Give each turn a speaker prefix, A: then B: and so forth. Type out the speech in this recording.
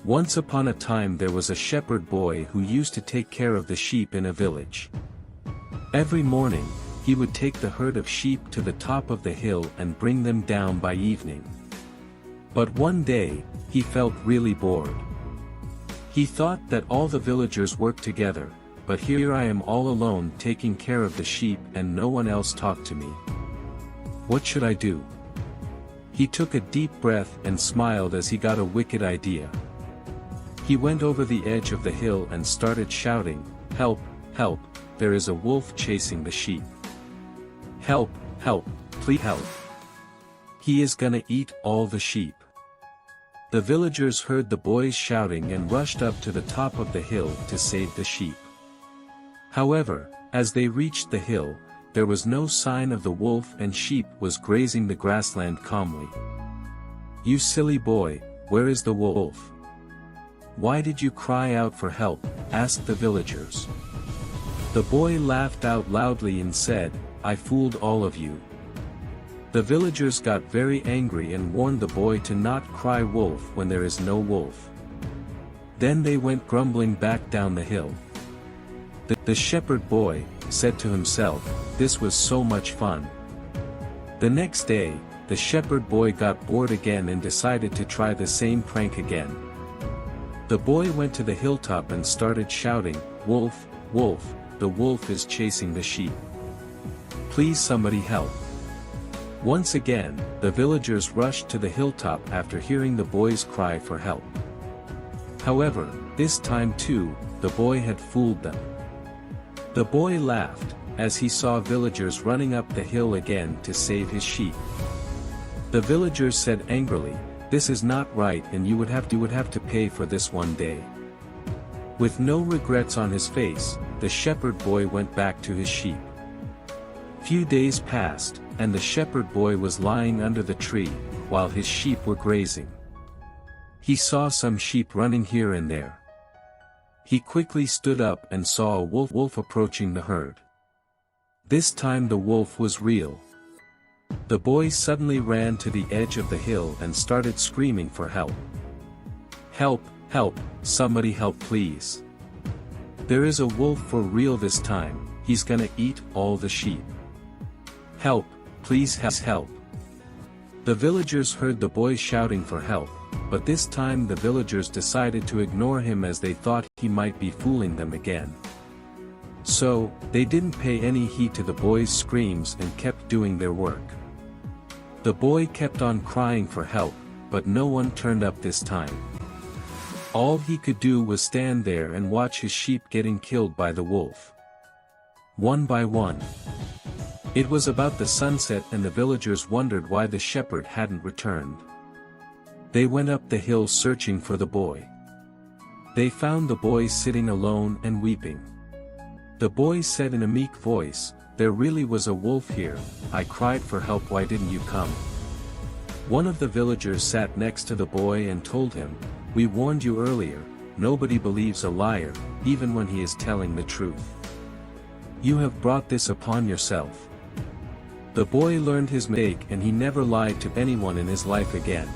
A: Once upon a time there was a shepherd boy who used to take care of the sheep in a village. Every morning, he would take the herd of sheep to the top of the hill and bring them down by evening. But one day, he felt really bored. He thought that all the villagers worked together, but here I am all alone taking care of the sheep and no one else talked to me. What should I do? He took a deep breath and smiled as he got a wicked idea. He went over the edge of the hill and started shouting, "Help, help, there is a wolf chasing the sheep. Help, help, please help. He is gonna eat all the sheep." The villagers heard the boys shouting and rushed up to the top of the hill to save the sheep. However, as they reached the hill, there was no sign of the wolf and sheep was grazing the grassland calmly. "You silly boy, where is the wolf? Why did you cry out for help?" asked the villagers. The boy laughed out loudly and said, "I fooled all of you." The villagers got very angry and warned the boy to not cry wolf when there is no wolf. Then they went grumbling back down the hill. The shepherd boy said to himself, "This was so much fun." The next day, the shepherd boy got bored again and decided to try the same prank again. The boy went to the hilltop and started shouting, "Wolf, wolf, the wolf is chasing the sheep. Please somebody help." Once again, the villagers rushed to the hilltop after hearing the boy's cry for help. However, this time too, the boy had fooled them. The boy laughed, as he saw villagers running up the hill again to save his sheep. The villagers said angrily, "This is not right and you would have to pay for this one day." With no regrets on his face, the shepherd boy went back to his sheep. Few days passed, and the shepherd boy was lying under the tree, while his sheep were grazing. He saw some sheep running here and there. He quickly stood up and saw a wolf approaching the herd. This time the wolf was real. The boy suddenly ran to the edge of the hill and started screaming for help. "Help, help, somebody help please. There is a wolf for real this time, he's gonna eat all the sheep. Help, please help." The villagers heard the boy shouting for help, but this time the villagers decided to ignore him as they thought he might be fooling them again. So, they didn't pay any heed to the boy's screams and kept doing their work. The boy kept on crying for help, but no one turned up this time. All he could do was stand there and watch his sheep getting killed by the wolf. One by one. It was about the sunset and the villagers wondered why the shepherd hadn't returned. They went up the hill searching for the boy. They found the boy sitting alone and weeping. The boy said in a meek voice, "There really was a wolf here, I cried for help, why didn't you come?" One of the villagers sat next to the boy and told him, "We warned you earlier, nobody believes a liar, even when he is telling the truth. You have brought this upon yourself." The boy learned his mistake and he never lied to anyone in his life again.